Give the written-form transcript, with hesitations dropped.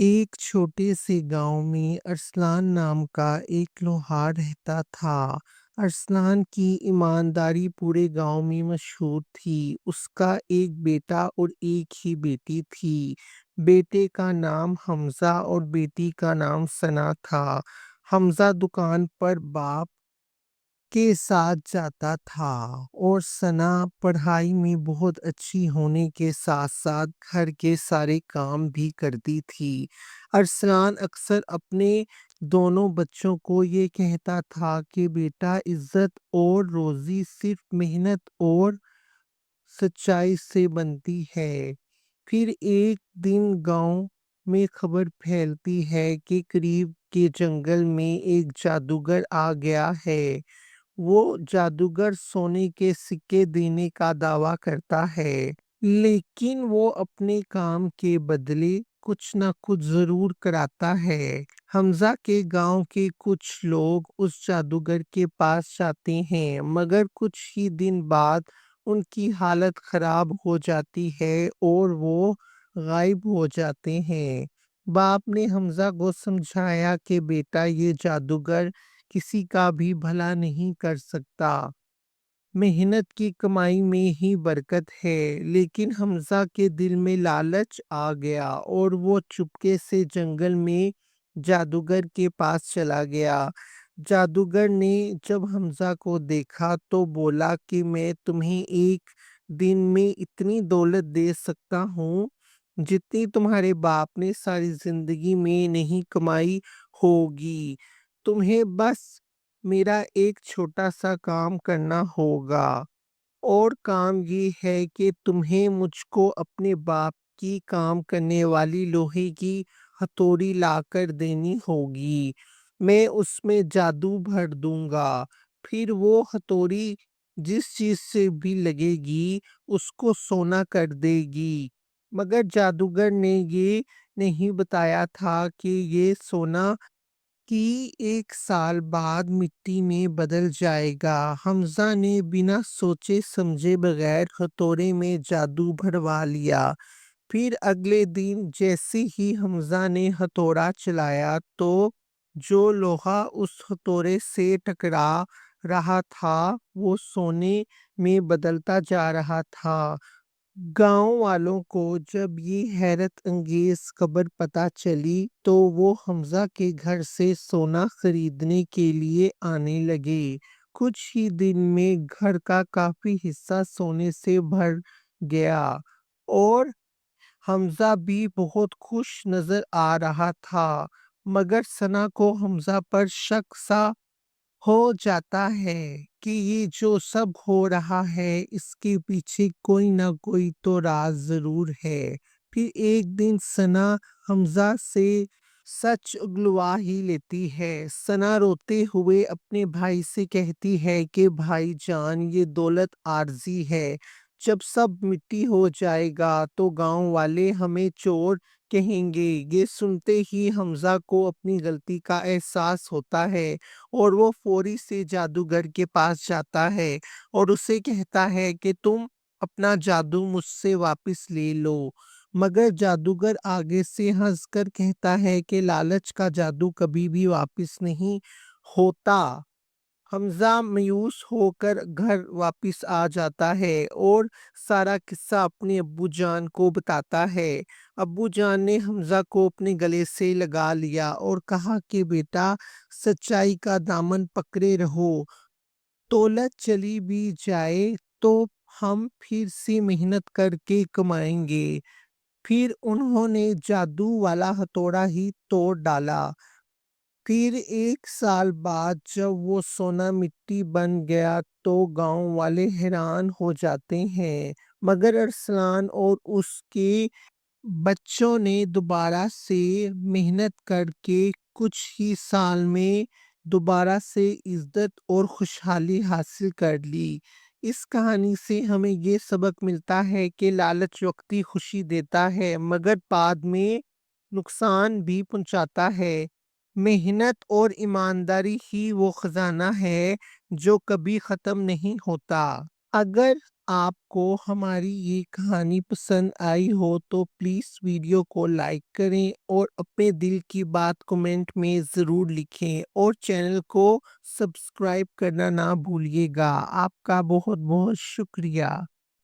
ایک چھوٹے سے گاؤں میں ارسلان نام کا ایک لوہار رہتا تھا۔ ارسلان کی ایمانداری پورے گاؤں میں مشہور تھی۔ اس کا ایک بیٹا اور ایک ہی بیٹی تھی۔ بیٹے کا نام حمزہ اور بیٹی کا نام ثنا تھا۔ حمزہ دکان پر باپ کے ساتھ جاتا تھا اور ثنا پڑھائی میں بہت اچھی ہونے کے ساتھ ساتھ گھر کے سارے کام بھی کرتی تھی۔ ارسلان اکثر اپنے دونوں بچوں کو یہ کہتا تھا کہ بیٹا، عزت اور روزی صرف محنت اور سچائی سے بنتی ہے۔ پھر ایک دن گاؤں میں خبر پھیلتی ہے کہ قریب کے جنگل میں ایک جادوگر آ گیا ہے۔ وہ جادوگر سونے کے سکے دینے کا دعویٰ کرتا ہے، لیکن وہ اپنے کام کے بدلے کچھ نہ کچھ ضرور کراتا ہے۔ حمزہ کے گاؤں کے کچھ لوگ اس جادوگر کے پاس جاتے ہیں، مگر کچھ ہی دن بعد ان کی حالت خراب ہو جاتی ہے اور وہ غائب ہو جاتے ہیں۔ باپ نے حمزہ کو سمجھایا کہ بیٹا، یہ جادوگر کسی کا بھی بھلا نہیں کر سکتا۔ محنت کی کمائی میں ہی برکت ہے۔ لیکن حمزہ کے دل میں لالچ آ گیا اور وہ چپکے سے جنگل میں جادوگر کے پاس چلا گیا۔ جادوگر نے جب حمزہ کو دیکھا تو بولا کہ میں تمہیں ایک دن میں اتنی دولت دے سکتا ہوں جتنی تمہارے باپ نے ساری زندگی میں نہیں کمائی ہوگی۔ تمہیں بس میرا ایک چھوٹا سا کام کرنا ہوگا، اور کام یہ ہے کہ تمہیں مجھ کو اپنے باپ کی کام کرنے والی لوہے کی ہتھوڑی لا کر دینی ہوگی۔ میں اس میں جادو بھر دوں گا، پھر وہ ہتھوڑی جس چیز سے بھی لگے گی اس کو سونا کر دے گی۔ مگر جادوگر نے یہ نہیں بتایا تھا کہ یہ سونا کی 1 سال بعد مٹی میں بدل جائے گا۔ حمزہ نے بنا سوچے سمجھے بغیر ہتھوڑے میں جادو بھروا لیا۔ پھر اگلے دن جیسے ہی حمزہ نے ہتھوڑا چلایا تو جو لوہا اس ہتھوڑے سے ٹکرا رہا تھا وہ سونے میں بدلتا جا رہا تھا۔ گاؤں والوں کو جب یہ حیرت انگیز خبر پتہ چلی تو وہ حمزہ کے گھر سے سونا خریدنے کے لیے آنے لگے۔ کچھ ہی دن میں گھر کا کافی حصہ سونے سے بھر گیا اور حمزہ بھی بہت خوش نظر آ رہا تھا۔ مگر ثنا کو حمزہ پر شک سا ہو جاتا ہے کہ یہ جو سب ہو رہا ہے اس کے پیچھے کوئی نہ کوئی تو راز ضرور ہے۔ پھر ایک دن ثنا حمزہ سے سچ اگلوا ہی لیتی ہے۔ ثنا روتے ہوئے اپنے بھائی سے کہتی ہے کہ بھائی جان، یہ دولت عارضی ہے۔ جب سب مٹی ہو جائے گا تو گاؤں والے ہمیں چور کہیں گے۔ یہ سنتے ہی حمزہ کو اپنی غلطی کا احساس ہوتا ہے اور وہ فوری سے جادوگر کے پاس جاتا ہے اور اسے کہتا ہے کہ تم اپنا جادو مجھ سے واپس لے لو۔ مگر جادوگر آگے سے ہنس کر کہتا ہے کہ لالچ کا جادو کبھی بھی واپس نہیں ہوتا۔ حمزہ مایوس ہو کر گھر واپس آ جاتا ہے اور سارا قصہ اپنے ابو جان کو بتاتا ہے۔ ابو جان نے حمزہ کو اپنے گلے سے لگا لیا اور کہا کہ بیٹا، سچائی کا دامن پکڑے رہو۔ دولت چلی بھی جائے تو ہم پھر سے محنت کر کے کمائیں گے۔ پھر انہوں نے جادو والا ہتھوڑا ہی توڑ ڈالا۔ پھر 1 سال بعد جب وہ سونا مٹی بن گیا تو گاؤں والے حیران ہو جاتے ہیں، مگر ارسلان اور اس کے بچوں نے دوبارہ سے محنت کر کے کچھ ہی سال میں دوبارہ سے عزت اور خوشحالی حاصل کر لی۔ اس کہانی سے ہمیں یہ سبق ملتا ہے کہ لالچ وقتی خوشی دیتا ہے مگر بعد میں نقصان بھی پہنچاتا ہے۔ محنت اور ایمانداری ہی وہ خزانہ ہے جو کبھی ختم نہیں ہوتا۔ اگر آپ کو ہماری یہ کہانی پسند آئی ہو تو پلیز ویڈیو کو لائک کریں اور اپنے دل کی بات کمنٹ میں ضرور لکھیں اور چینل کو سبسکرائب کرنا نہ بھولیے گا۔ آپ کا بہت بہت شکریہ۔